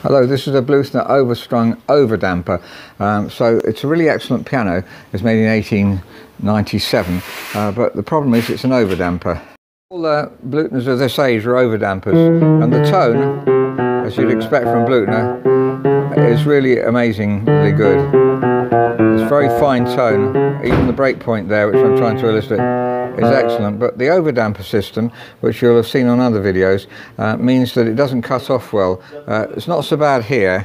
Hello, this is a Bluthner overstrung overdamper. So it's a really excellent piano. It's made in 1897, but the problem is it's an overdamper. All Bluthners of this age are overdampers, and the tone, as you'd expect from Bluthner, is really amazingly good. It's very fine tone. Even the breakpoint there, which I'm trying to illustrate, is excellent. But the overdamper system, which you'll have seen on other videos, means that it doesn't cut off well. It's not so bad here,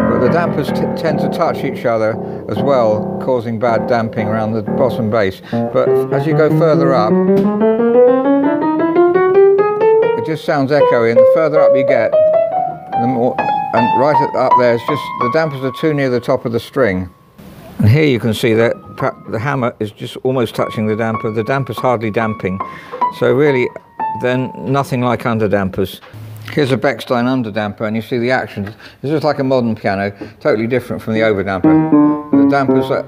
but the dampers tend to touch each other as well, causing bad damping around the bottom bass. But as you go further up, it just sounds echoey, and the further up you get, the more, and right up there, it's just the dampers are too near the top of the string. And here you can see that the hammer is just almost touching the damper. The damper's hardly damping, so really then nothing like underdampers. Here's a Bechstein underdamper, and you see the action. It's just like a modern piano, totally different from the overdamper. The dampers are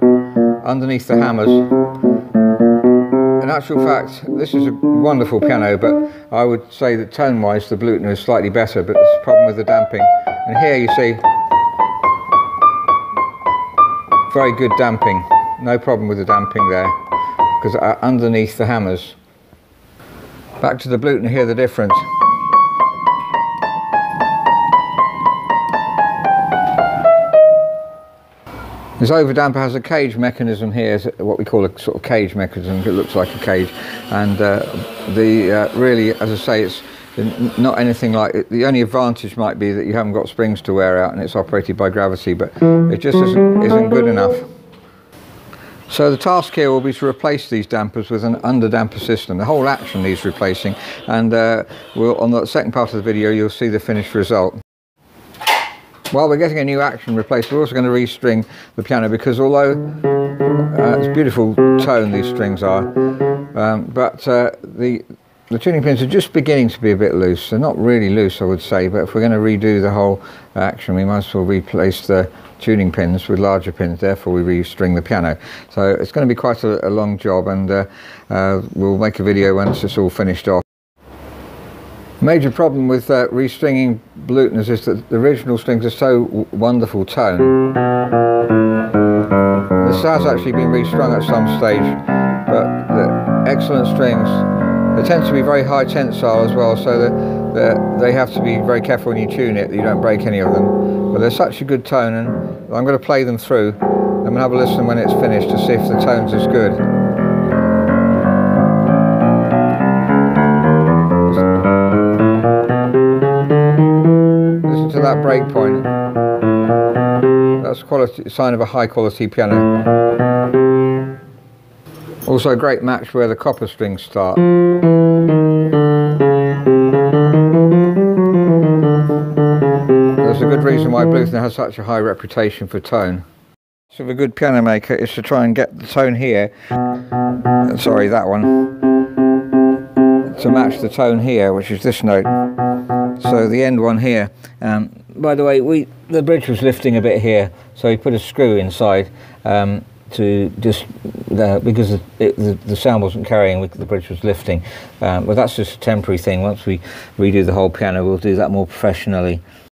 underneath the hammers. In actual fact, this is a wonderful piano, but I would say that tone-wise the Bluthner is slightly better, but there's a problem with the damping. And here you see very good damping, no problem with the damping there, because underneath the hammers. Back to the Bluthner, hear the difference. This overdamper has a cage mechanism here, what we call a sort of cage mechanism. It looks like a cage, and really, as I say, it's not anything like it. The only advantage might be that you haven't got springs to wear out and it's operated by gravity, but it just isn't good enough. So the task here will be to replace these dampers with an underdamper system. The whole action needs replacing, and on the second part of the video you'll see the finished result. While we're getting a new action replaced, we're also going to restring the piano, because although it's a beautiful tone these strings are, but the tuning pins are just beginning to be a bit loose. They're not really loose, I would say, but if we're going to redo the whole action, we might as well replace the tuning pins with larger pins. Therefore we restring the piano. So it's going to be quite a long job, and we'll make a video once it's all finished off. Major problem with restringing Bluthners is that the original strings are so wonderful tone. This has actually been restrung at some stage, but the excellent strings, they tend to be very high tensile as well, so that they have to be very careful when you tune it that you don't break any of them. But they're such a good tone, and I'm going to play them through. I'm going to have a listen when it's finished to see if the tone's as good. Listen to that break point. That's a sign of a high quality piano. Also a great match where the copper strings start. There's a good reason why Bluthner has such a high reputation for tone. So a good piano maker is to try and get the tone here, sorry, that one, to match the tone here, which is this note. So the end one here. By the way, the bridge was lifting a bit here, so we put a screw inside to just because the sound wasn't carrying, the bridge was lifting. Well, that's just a temporary thing. Once we redo the whole piano, we'll do that more professionally.